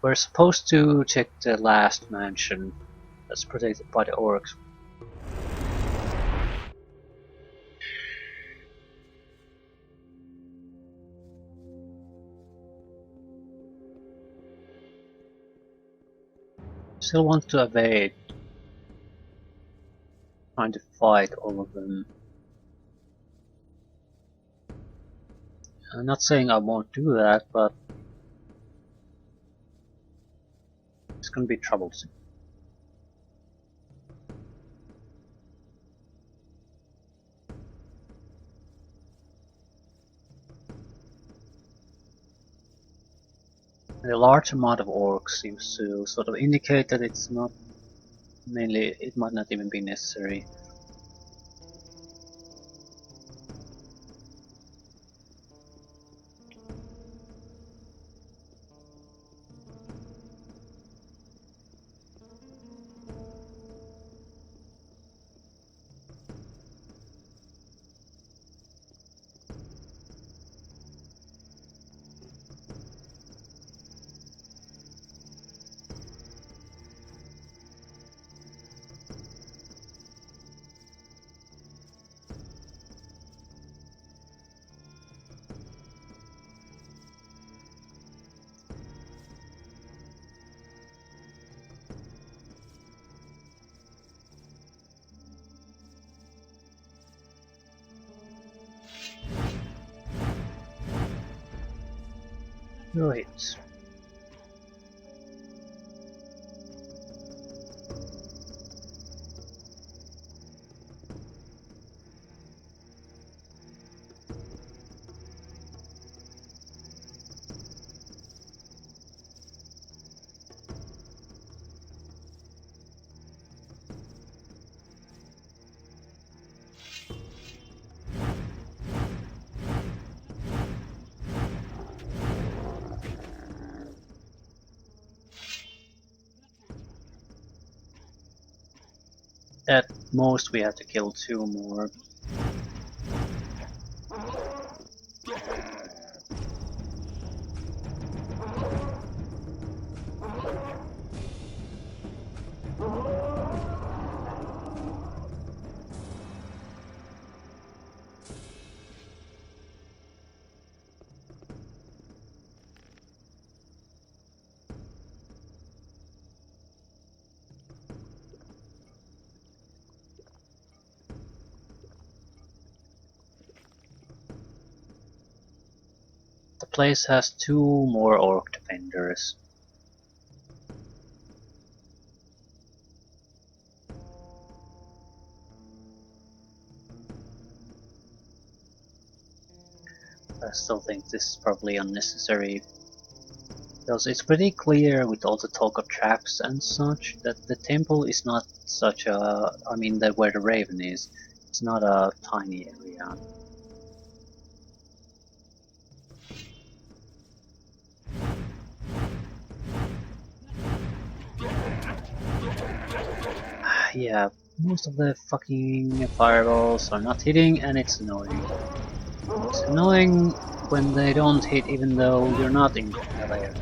We're supposed to check the last mansion that's protected by the orcs. Still want to evade trying to fight all of them. I'm not saying I won't do that, but it's gonna be troublesome. The large amount of orcs seems to sort of indicate that it's not mainly, it might not even be necessary. Right. At most we have to kill 2 more. The place has 2 more orc defenders. I still think this is probably unnecessary, because it's pretty clear with all the talk of traps and such that the temple is not such a, I mean that where the raven is, it's not a tiny area. Yeah, most of the fucking fireballs are not hitting and it's annoying. It's annoying when they don't hit even though you're not in melee.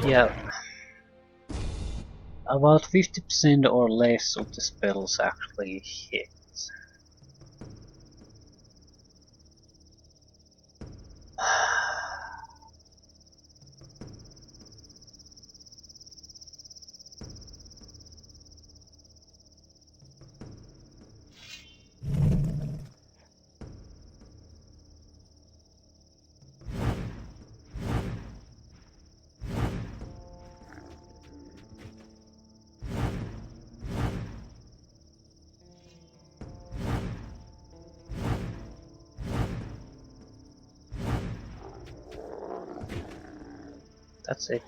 Yeah, about 50% or less of the spells actually hit. That's it.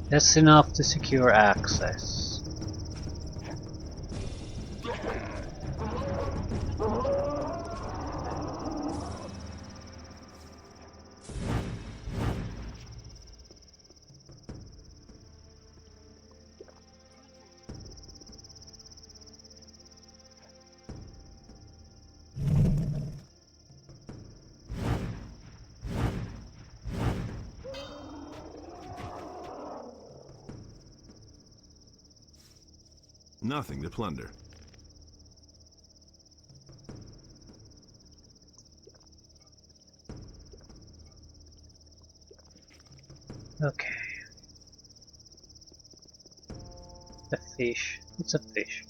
That's enough to secure access. Nothing to plunder. Okay. A fish. It's a fish.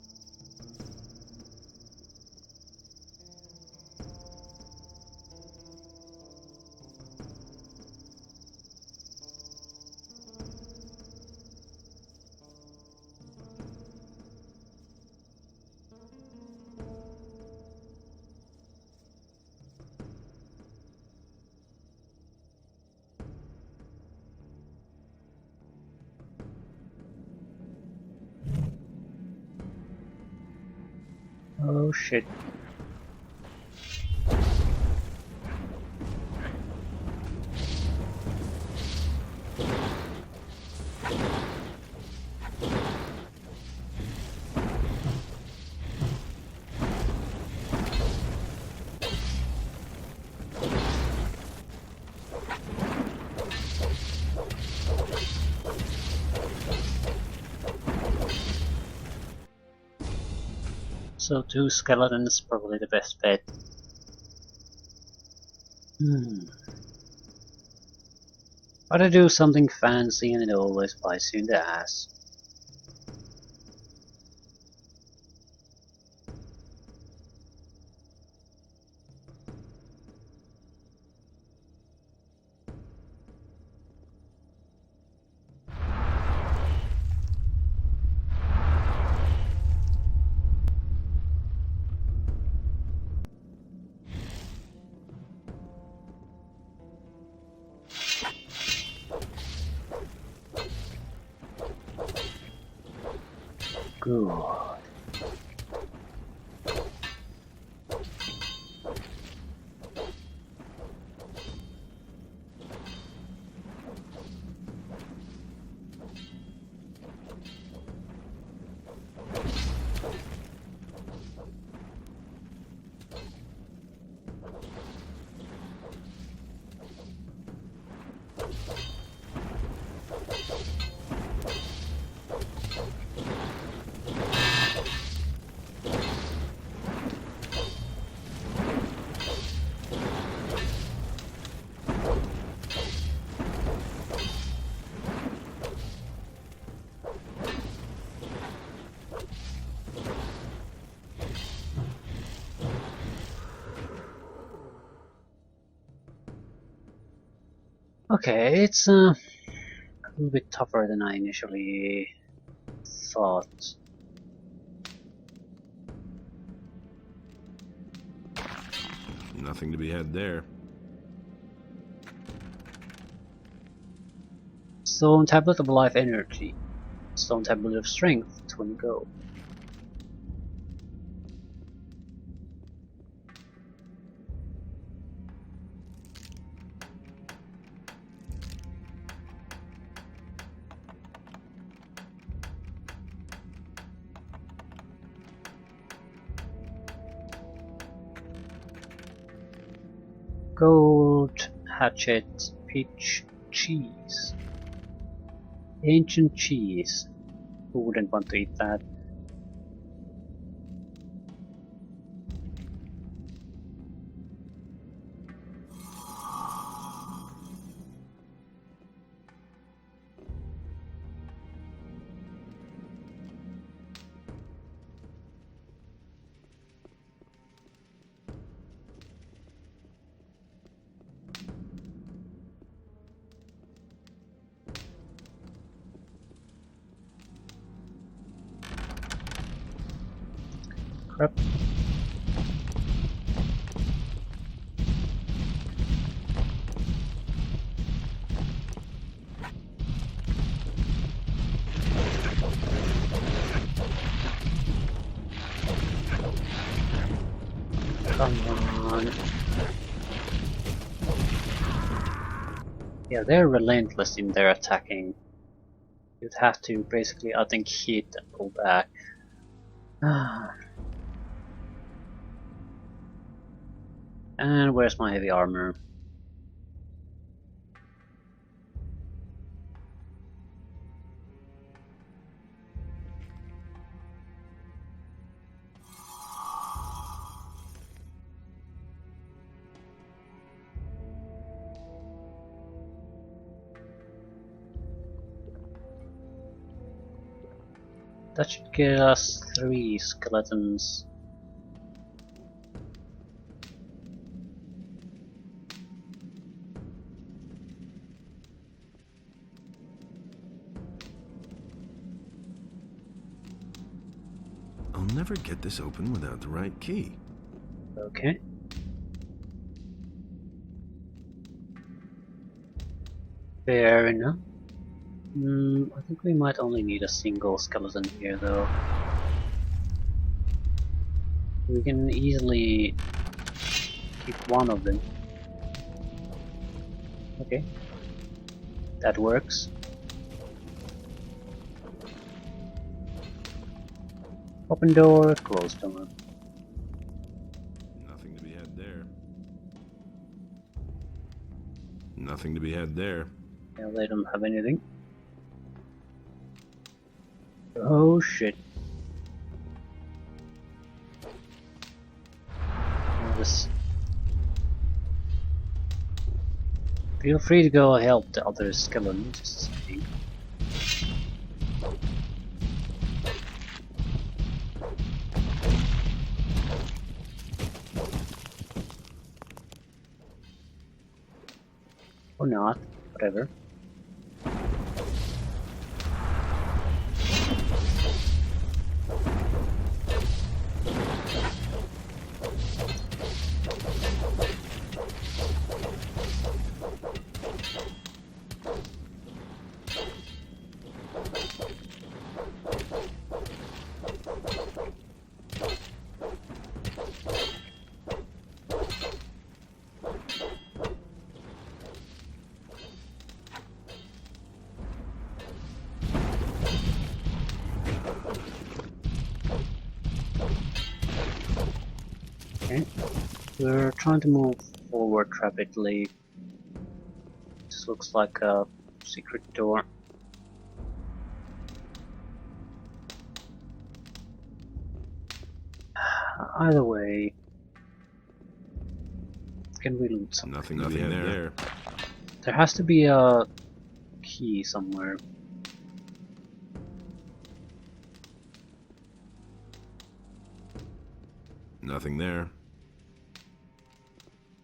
Oh shit. So 2 skeletons is probably the best bet. Gotta do something fancy and it always bites you in the ass. Good. Okay, it's a little bit tougher than I initially thought. Nothing to be had there. Stone tablet of life energy. Stone tablet of strength, 20 gold. Gold hatchet, peach cheese. Ancient cheese. Who wouldn't want to eat that? Crap. Come on. Yeah, they're relentless in their attacking. You'd have to basically, I think, hit and pull back. And where's my heavy armor? That should get us 3 skeletons. I'll never get this open without the right key. Okay. Fair enough. I think we might only need a single skeleton here though. We can easily keep one of them. Okay. That works. Open door, close door. Nothing to be had there. Nothing to be had there. Yeah, they don't have anything. Oh shit. This. Feel free to go help the other skeleton, just saying. Or not, whatever. Okay. We're trying to move forward rapidly. This looks like a secret door. Either way, can we loot something? Nothing there. There has to be a key somewhere. Nothing there.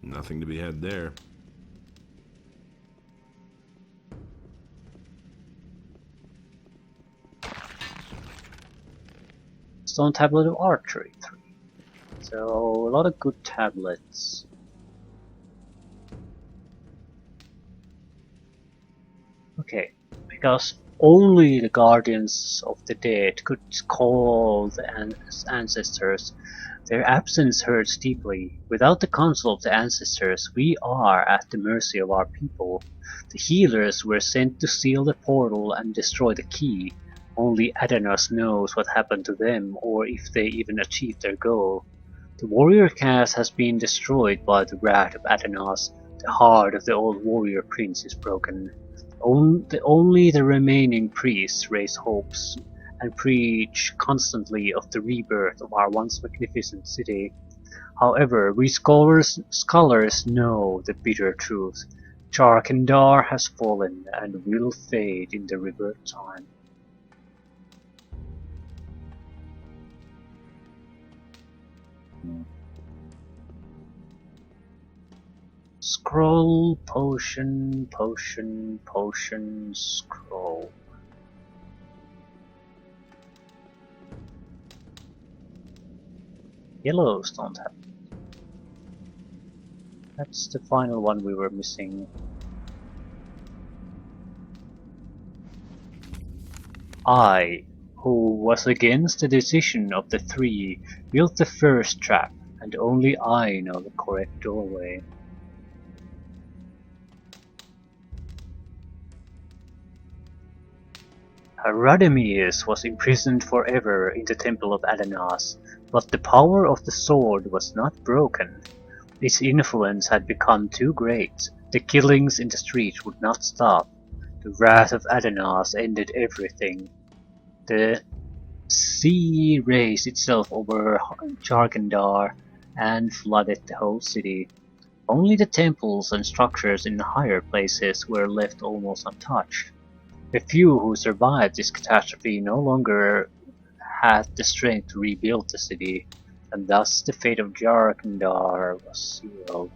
Nothing to be had there. Stone tablet of archery 3. So a lot of good tablets. Okay, because only the guardians of the dead could call the ancestors. Their absence hurts deeply. Without the counsel of the ancestors, we are at the mercy of our people. The healers were sent to seal the portal and destroy the key. Only Adanos knows what happened to them, or if they even achieved their goal. The warrior caste has been destroyed by the wrath of Adanos. The heart of the old warrior prince is broken. Only the remaining priests raise hopes and preach constantly of the rebirth of our once magnificent city. However, we scholars know the bitter truth. Charkandar has fallen and will fade in the rebirth time. Scroll, potion, potion, potion, scroll. Yellows don't have. That's the final one we were missing. I, who was against the decision of the 3, built the first trap and only I know the correct doorway. Radamius was imprisoned forever in the Temple of Adanas, but the power of the sword was not broken. Its influence had become too great. The killings in the streets would not stop. The wrath of Adanas ended everything. The sea raised itself over Jarkandar and flooded the whole city. Only the temples and structures in higher places were left almost untouched. The few who survived this catastrophe no longer had the strength to rebuild the city, and thus the fate of Jarkandar was sealed.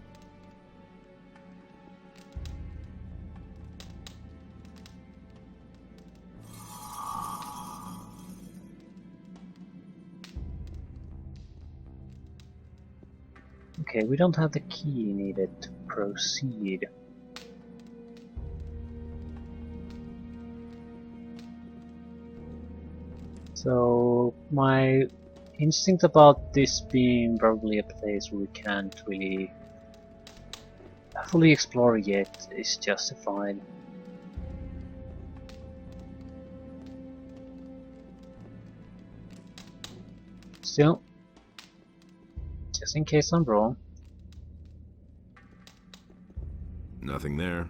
Okay, we don't have the key needed to proceed. So my instinct about this being probably a place we can't really fully explore yet is justified. Still, just in case I'm wrong. Nothing there.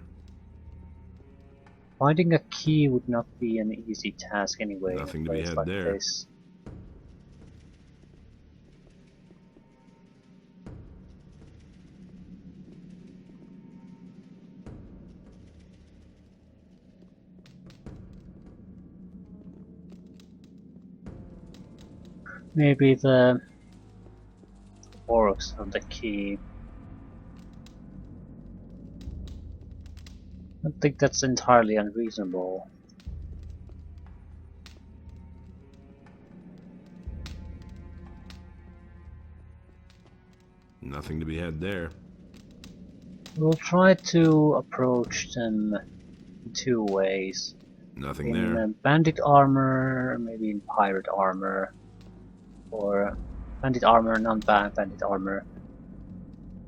Finding a key would not be an easy task anyway in a Nothing to be place had like there. this. Maybe the orcs on the key. I think that's entirely unreasonable. Nothing to be had there. We'll try to approach them in two ways. Nothing In there. bandit armor, maybe in pirate armor, or bandit armor, non-bandit armor.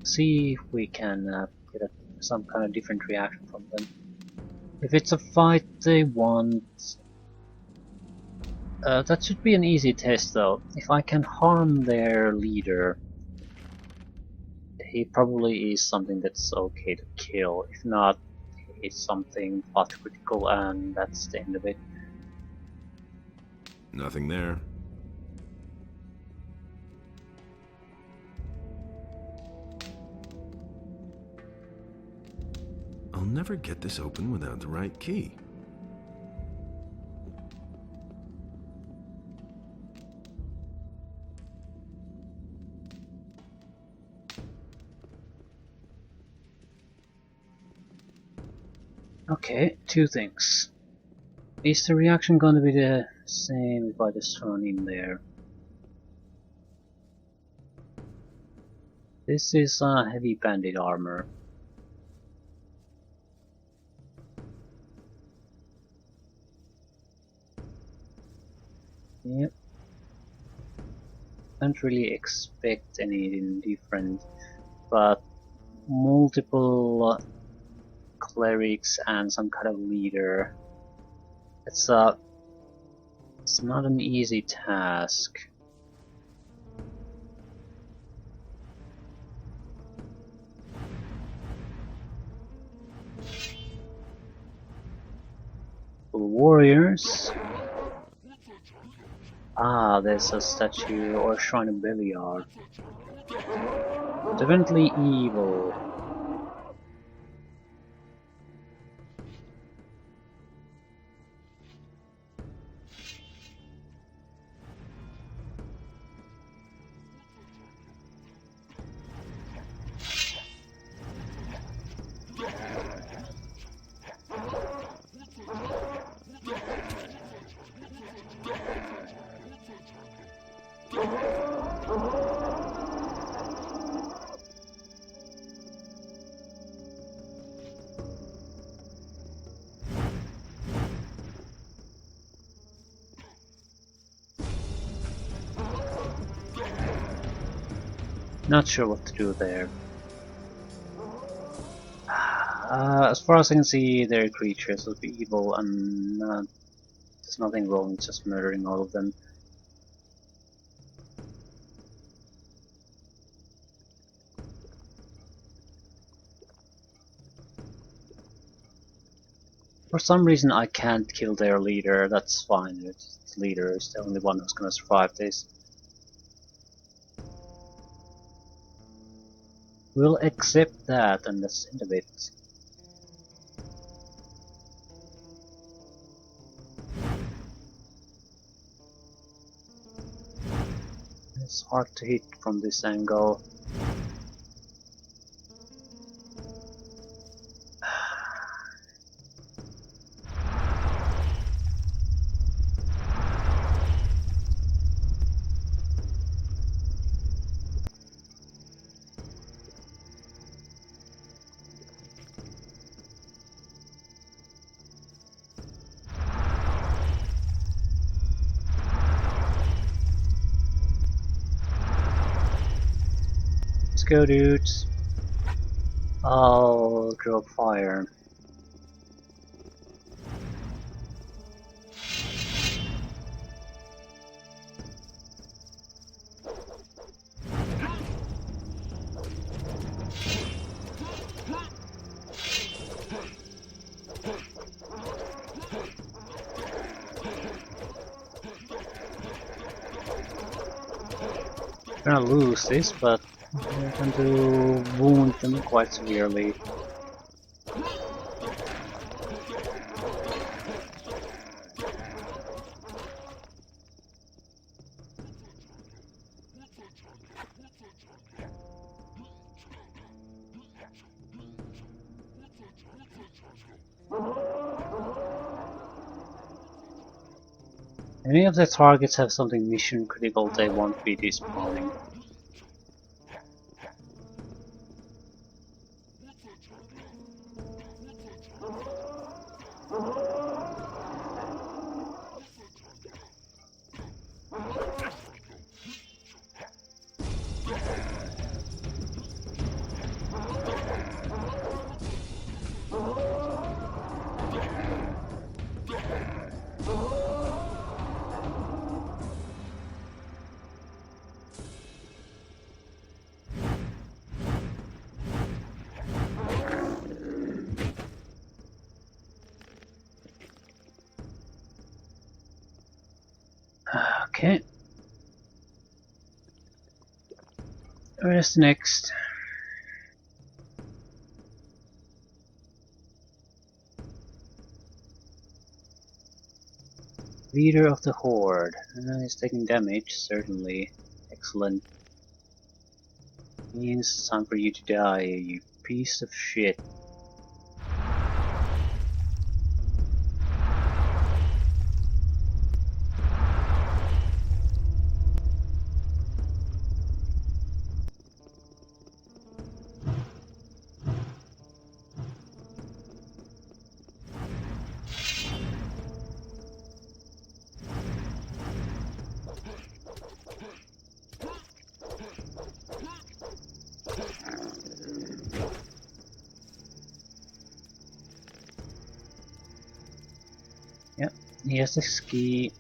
See if we can get some kind of different reaction from them. If it's a fight they want, that should be an easy test though. If I can harm their leader, he probably is something that's okay to kill. If not, it's something path critical and that's the end of it. Nothing there. I'll never get this open without the right key. Okay, two things. Is the reaction going to be the same if I just thrown in there? This is heavy bandit armor. Yep. Can't really expect anything different, but multiple clerics and some kind of leader. It's not an easy task. Warriors. Ah, there's a statue or shrine of Beliar. Definitely evil. Not sure what to do there. As far as I can see, their creatures will be evil, and there's nothing wrong with just murdering all of them. For some reason I can't kill their leader, that's fine, the leader is the only one who's gonna survive this. We'll accept that and that's the end of it. It's hard to hit from this angle. Let's go, dudes. I'll drop fire. Gonna lose this, but we're going to wound them quite severely. Any of the targets have something mission critical, they won't be despawning. Okay. Where's the next? Leader of the horde. He's taking damage, certainly. Excellent. Means it's time for you to die, you piece of shit. Yep, he has the ski.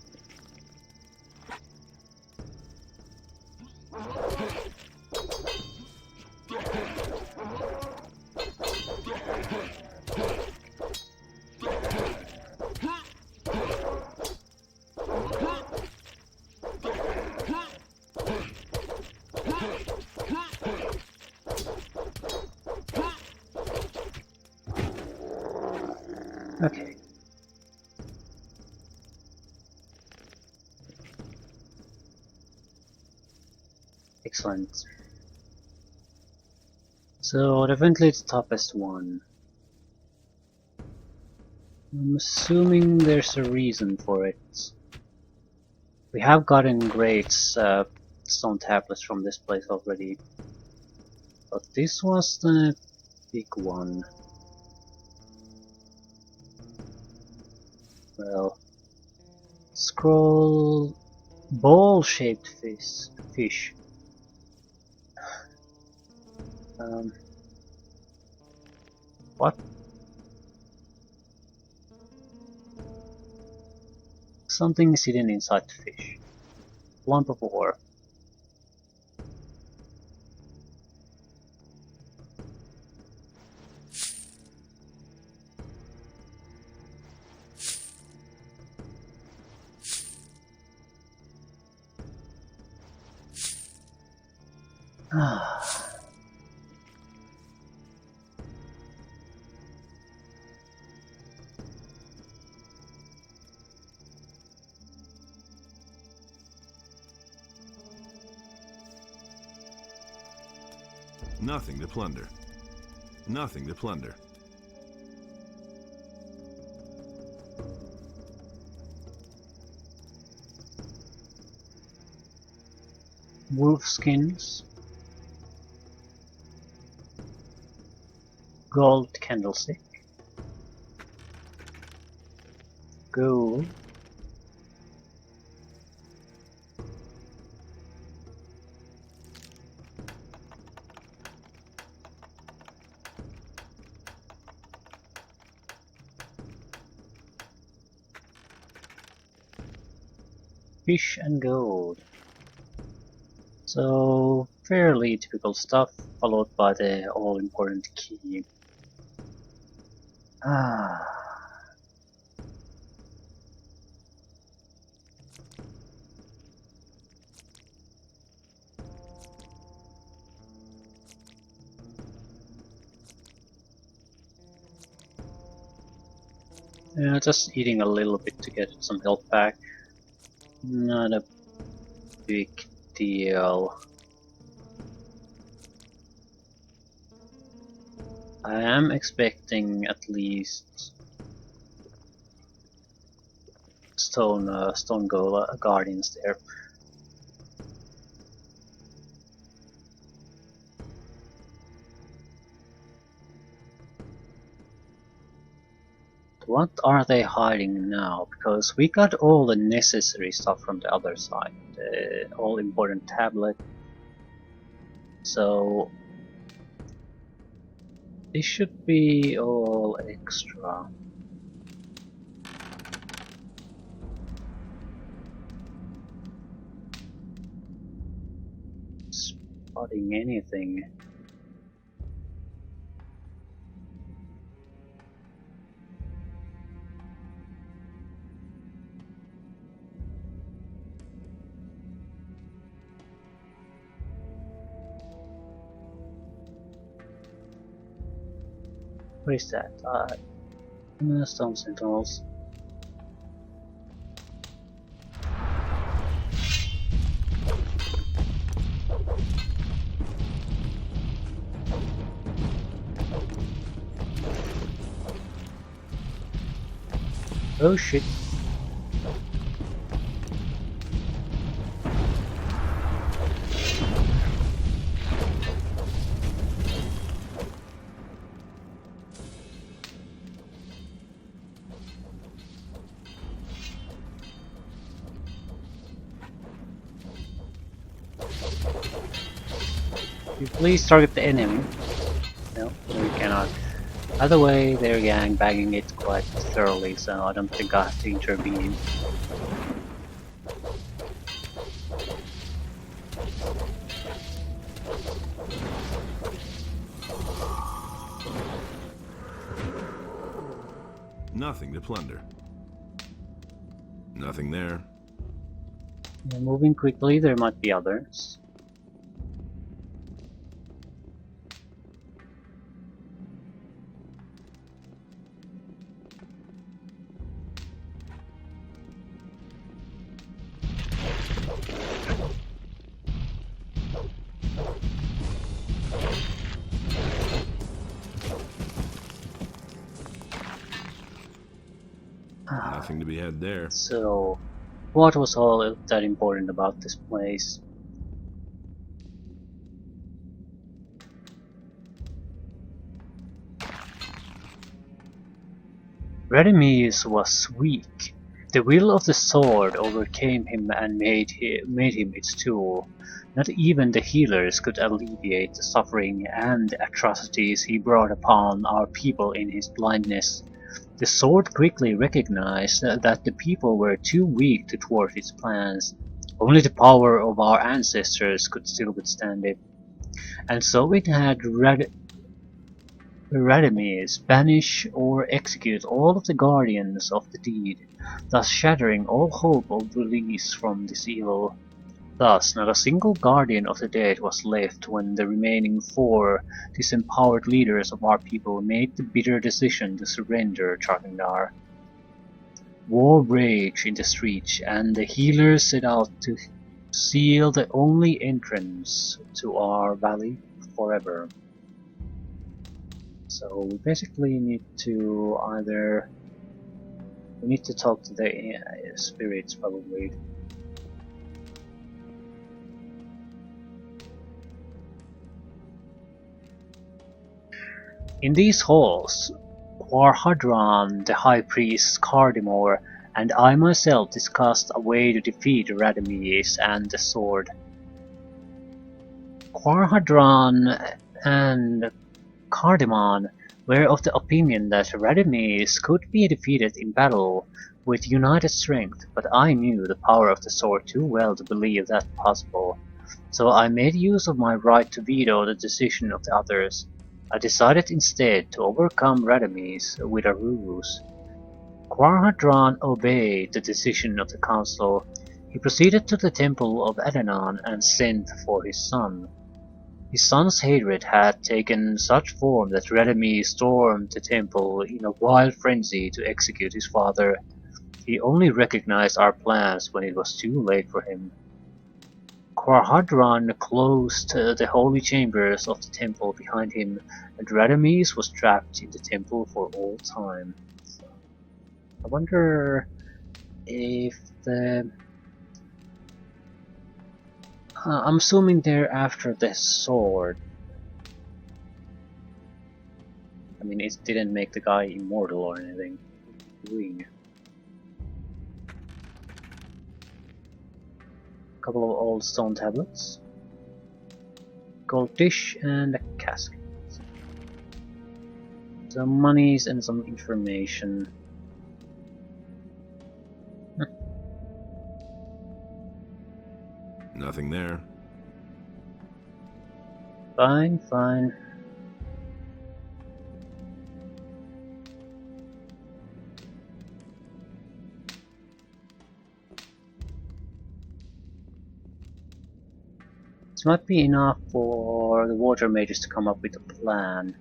Okay. Excellent. So definitely the toughest one. I'm assuming there's a reason for it. We have gotten great stone tablets from this place already, but this was the big one. Well, scroll ball-shaped fish. Um, what? Something is hidden inside the fish. Lump of ore. Nothing to plunder. Nothing to plunder. Wolf skins. Gold candlestick. Gold. Fish and gold. So fairly typical stuff, followed by the all-important key. Yeah, just eating a little bit to get some health back. Not a big deal. I am expecting at least stone guardians there. What are they hiding now? Because we got all the necessary stuff from the other side. The all important tablet. So this should be all extra. Spotting anything. What is that? Stone sentinels. Oh shit. You please target the enemy. No, we cannot. Either way, they're gang bagging it quite thoroughly, so I don't think I have to intervene. Nothing to plunder. Nothing there. We're moving quickly, there might be others. Nothing to be had there. So, what was all that important about this place? Radimus was weak. The will of the sword overcame him and made him its tool. Not even the healers could alleviate the suffering and the atrocities he brought upon our people in his blindness. The sword quickly recognized that the people were too weak to thwart its plans. Only the power of our ancestors could still withstand it. And so it had Radames banish or execute all of the guardians of the deed, thus shattering all hope of release from this evil. Thus, not a single guardian of the dead was left when the remaining 4 disempowered leaders of our people made the bitter decision to surrender Charkandar. War raged in the streets, and the healers set out to seal the only entrance to our valley forever. So we basically need to we need to talk to the spirits probably. In these halls, Warhadran, the High Priest Cardimore, and I myself discussed a way to defeat Radames and the sword. Warhadran and Cardamon were of the opinion that Radames could be defeated in battle with united strength, but I knew the power of the sword too well to believe that possible, so I made use of my right to veto the decision of the others. I decided instead to overcome Radames with a ruse. Quarhadran obeyed the decision of the council. He proceeded to the temple of Adanon and sent for his son. His son's hatred had taken such form that Radames stormed the temple in a wild frenzy to execute his father. He only recognized our plans when it was too late for him. Quarhadran closed the holy chambers of the temple behind him, and Radames was trapped in the temple for all time. I wonder if the... I'm assuming they're after the sword. I mean, it didn't make the guy immortal or anything. Couple of old stone tablets, gold dish, and a casket. Some monies and some information. Nothing there. Fine, fine. This might be enough for the water mages to come up with a plan.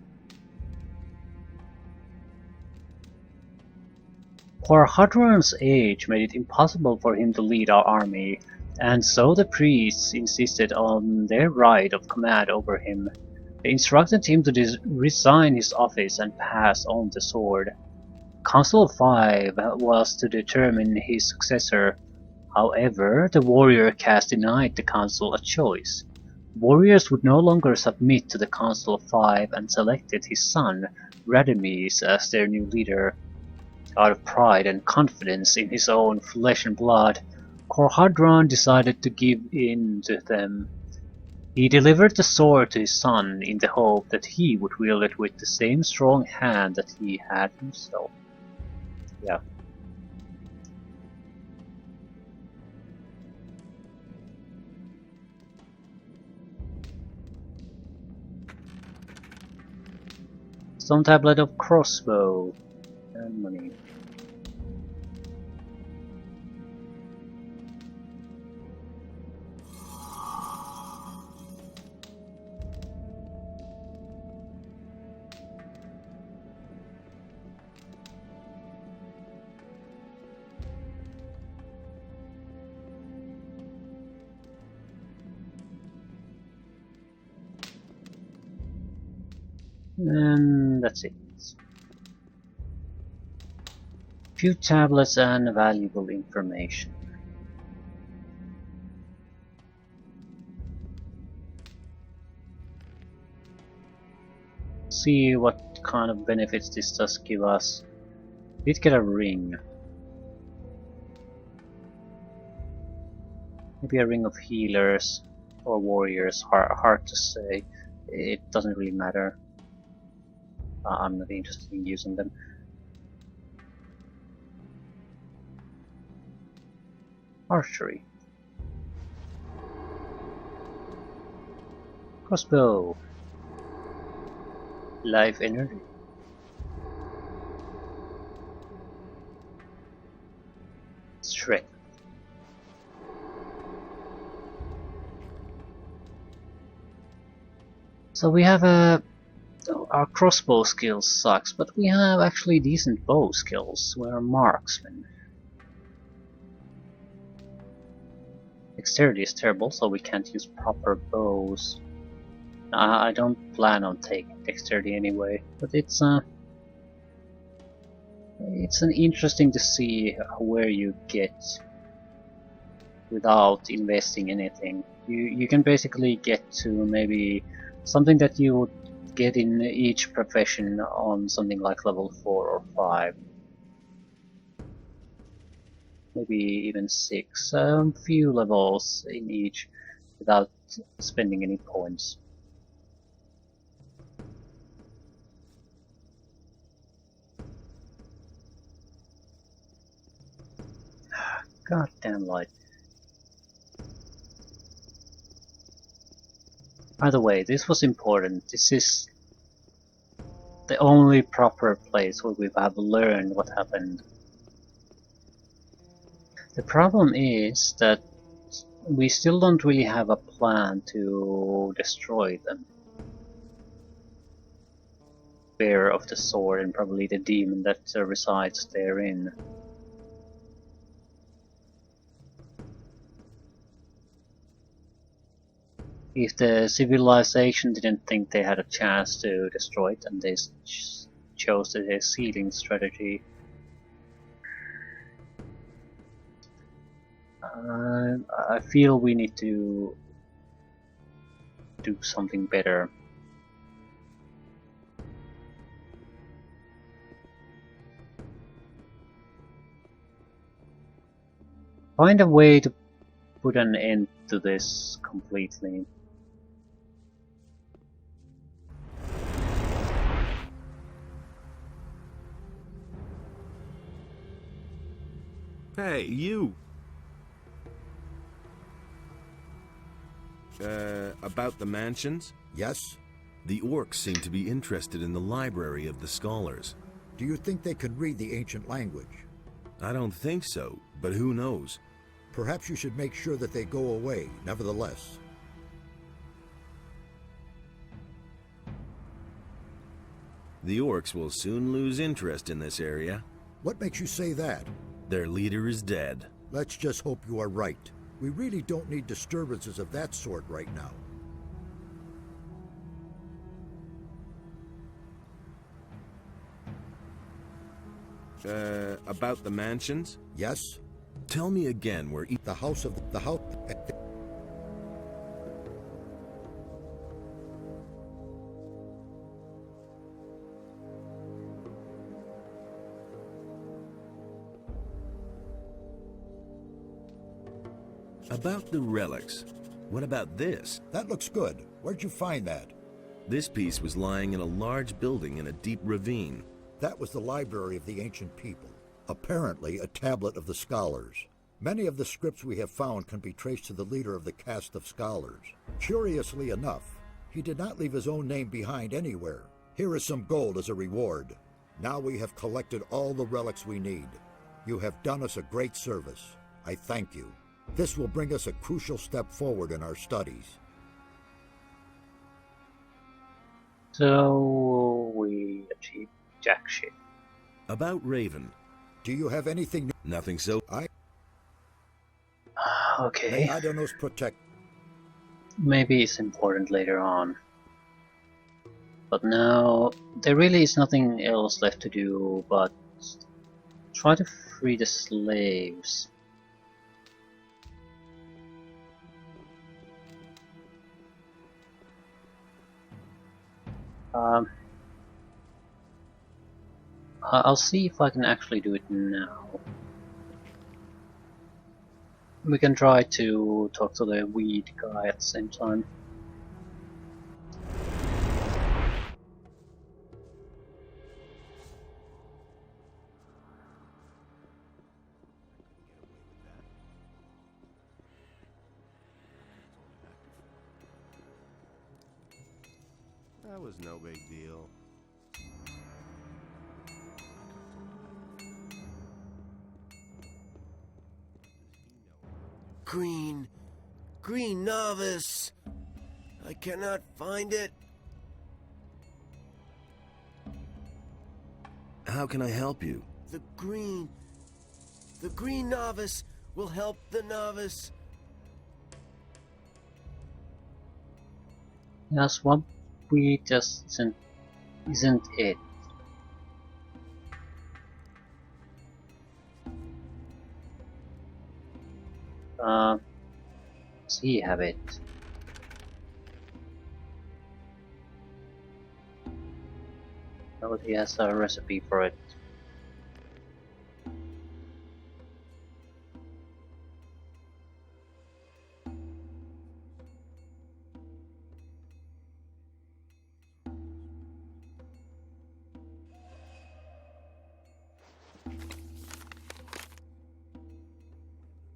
Quarhadran's age made it impossible for him to lead our army, and so the priests insisted on their right of command over him. They instructed him to resign his office and pass on the sword. Council of 5 was to determine his successor. However, the warrior caste denied the council a choice. Warriors would no longer submit to the Council of 5 and selected his son, Radames, as their new leader. Out of pride and confidence in his own flesh and blood, Quarhadran decided to give in to them. He delivered the sword to his son in the hope that he would wield it with the same strong hand that he had himself. Yeah. Stone tablet of crossbow and money. And that's it. Few tablets and valuable information. See what kind of benefits this does give us. Did get a ring. Maybe a ring of healers or warriors, hard to say. It doesn't really matter. I'm not interested in using them. Archery. Crossbow. Life energy. Strength. So we have our crossbow skills sucks, but we have actually decent bow skills. We're marksmen. Dexterity is terrible, so we can't use proper bows. I don't plan on taking dexterity anyway, but it's an interesting to see where you get without investing anything. You can basically get to maybe something that you would get in each profession on something like level 4 or 5. Maybe even 6. Few levels in each without spending any points. Goddamn light. By the way, this was important. This is the only proper place where we have learned what happened. The problem is that we still don't really have a plan to destroy them. Bearer of the sword and probably the demon that resides therein. If the civilization didn't think they had a chance to destroy it and they chose the sealing strategy, I feel we need to do something better. Find a way to put an end to this completely. Hey, you! About the mansions? Yes? The orcs seem to be interested in the library of the scholars. Do you think they could read the ancient language? I don't think so, but who knows? Perhaps you should make sure that they go away, nevertheless. The orcs will soon lose interest in this area. What makes you say that? Their leader is dead. Let's just hope you are right. We really don't need disturbances of that sort right now. About the mansions? Yes? Tell me again where The house of the house... About the relics. What about this? That looks good. Where'd you find that? This piece was lying in a large building in a deep ravine. That was the library of the ancient people. Apparently a tablet of the scholars. Many of the scripts we have found can be traced to the leader of the caste of scholars. Curiously enough, he did not leave his own name behind anywhere. Here is some gold as a reward. Now we have collected all the relics we need. You have done us a great service. I thank you. This will bring us a crucial step forward in our studies. So we achieved jack shit. About Raven. Do you have anything new? Nothing so... Okay. May Adonos protect... Maybe it's important later on. But now, there really is nothing else left to do but try to free the slaves. I'll see if I can actually do it now. We can try to talk to the weed guy at the same time. That was no big deal. Green novice. I cannot find it. How can I help you? The green novice will help the novice. Yeah, swamp weed just isn't it. Does he have it? Oh, he has a recipe for it.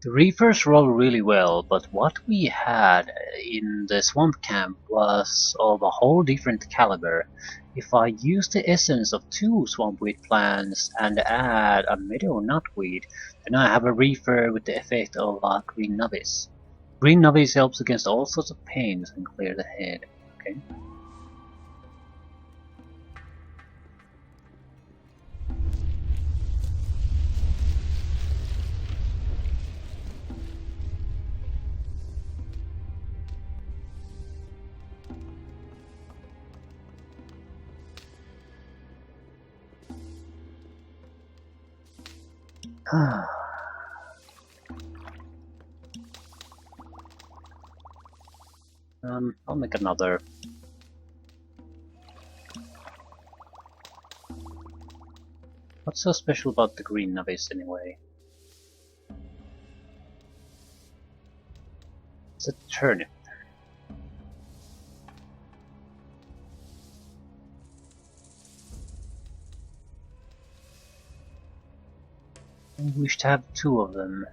The reefers roll really well, but what we had in the swamp camp was of a whole different caliber. If I use the essence of 2 swampweed plants and add a meadow knotweed, then I have a reefer with the effect of a green novice. Green novice helps against all sorts of pains and clear the head. Okay. I'll make another. What's so special about the green novice anyway? It's a turnip. I wish to have 2 of them.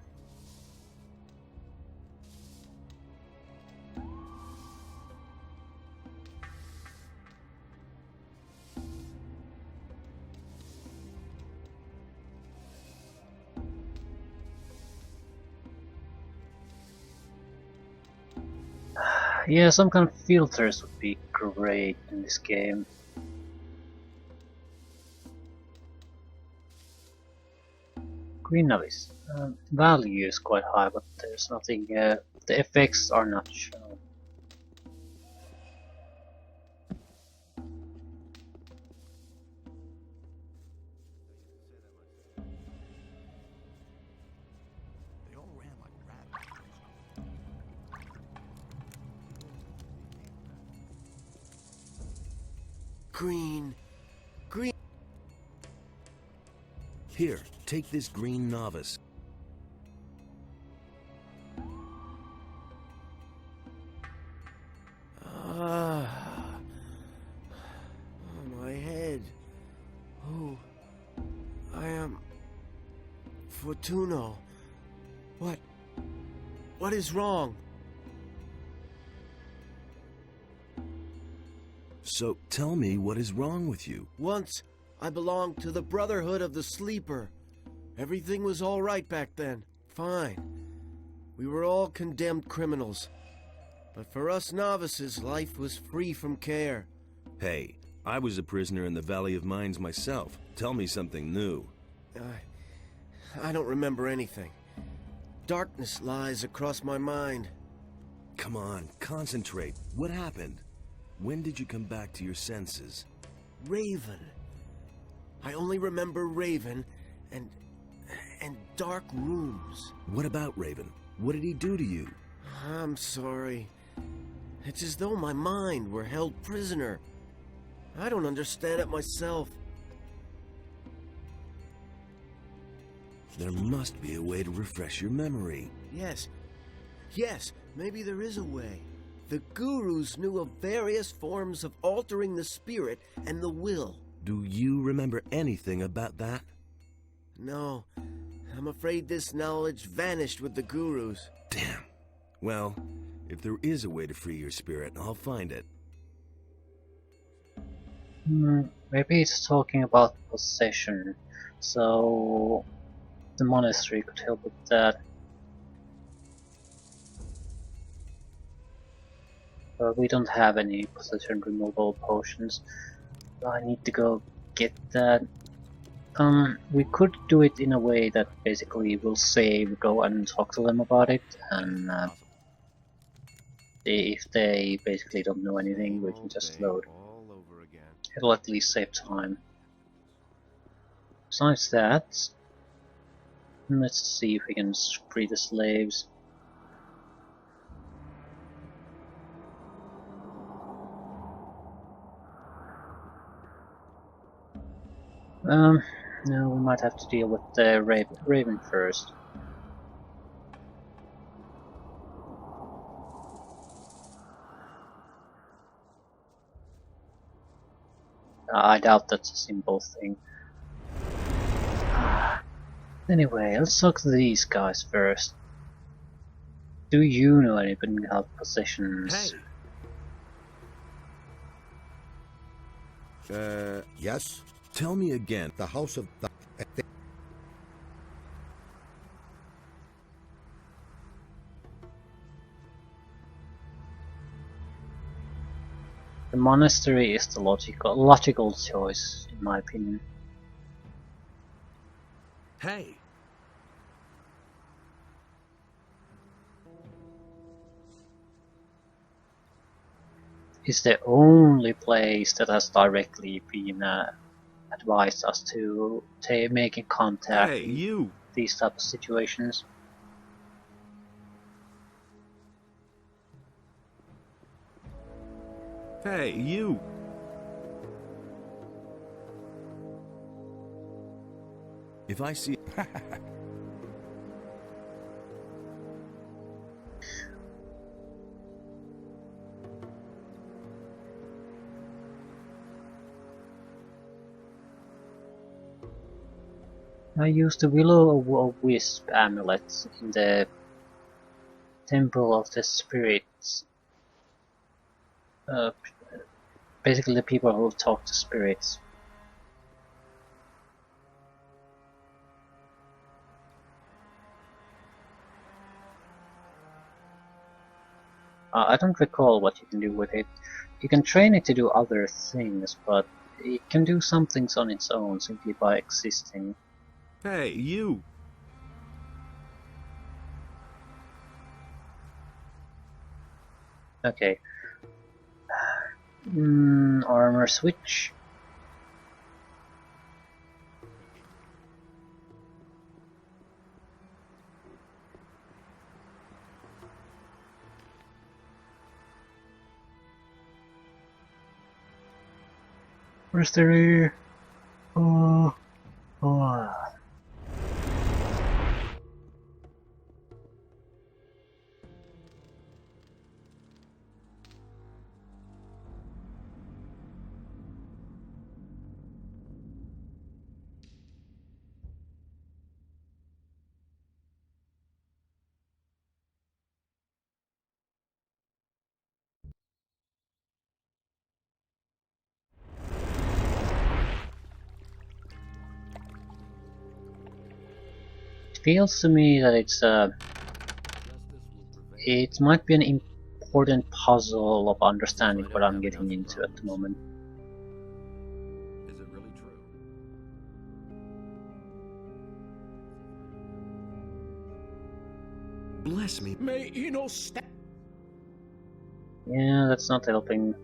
Yeah, some kind of filters would be great in this game. Green novice. Value is quite high, but there's nothing. The effects are not shown. They all ran like rabbits. Green. Here, take this green novice. My head. Oh, I am Fortuno. What is wrong? So tell me what is wrong with you. Once I belonged to the Brotherhood of the Sleeper. Everything was all right back then. Fine. We were all condemned criminals. But for us novices, life was free from care. Hey, I was a prisoner in the Valley of Mines myself. Tell me something new. I don't remember anything. Darkness lies across my mind. Come on, concentrate. What happened? When did you come back to your senses? Raven. I only remember Raven and dark rooms. What about Raven? What did he do to you? I'm sorry. It's as though my mind were held prisoner. I don't understand it myself. There must be a way to refresh your memory. Yes. Yes, maybe there is a way. The gurus knew of various forms of altering the spirit and the will. Do you remember anything about that? No, I'm afraid this knowledge vanished with the gurus. Damn. Well, if there is a way to free your spirit, I'll find it. Maybe it's talking about possession, so the monastery could help with that. But we don't have any possession removal potions. I need to go get that. We could do it in a way that basically we'll save, go and talk to them about it, and if they basically don't know anything, we can just load. It'll at least save time. Besides that, let's see if we can free the slaves. No, we might have to deal with the Raven first. I doubt that's a simple thing. Anyway, let's talk to these guys first. Do you know anything about possessions? Hey. Yes? Tell me again. The House of... The monastery is the logical choice, in my opinion. Hey! It's the only place that has directly been advised us to make in contact Hey, you! these type of situations. Hey, you! If I see... I used the Will-o'-Wisp amulet in the Temple of the Spirits. Basically the people who talk to spirits. I don't recall what you can do with it. You can train it to do other things, but it can do some things on its own simply by existing. Hey, you! Okay. Armor switch. Where's the rear? Oh. It feels to me that it might be an important puzzle of understanding what I'm getting into at the moment. Is it really true? Bless me. May Eno step. Yeah, that's not helping.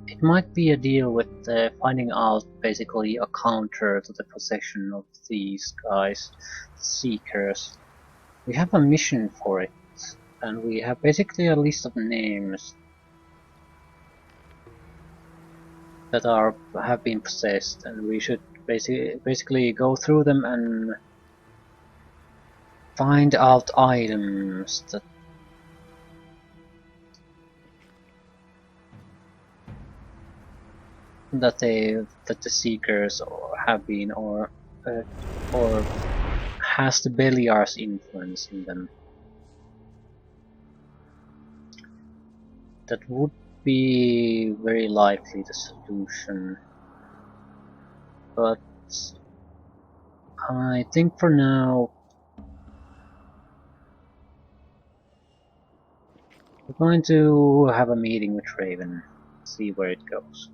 It might be a deal with finding out basically a counter to the possession of these guys, Seekers. We have a mission for it, and we have basically a list of names that have been possessed, and we should basically go through them and find out items that the seekers have been or has the Beliar's influence in them. That would be very likely the solution, but I think for now we're going to have a meeting with Raven, see where it goes.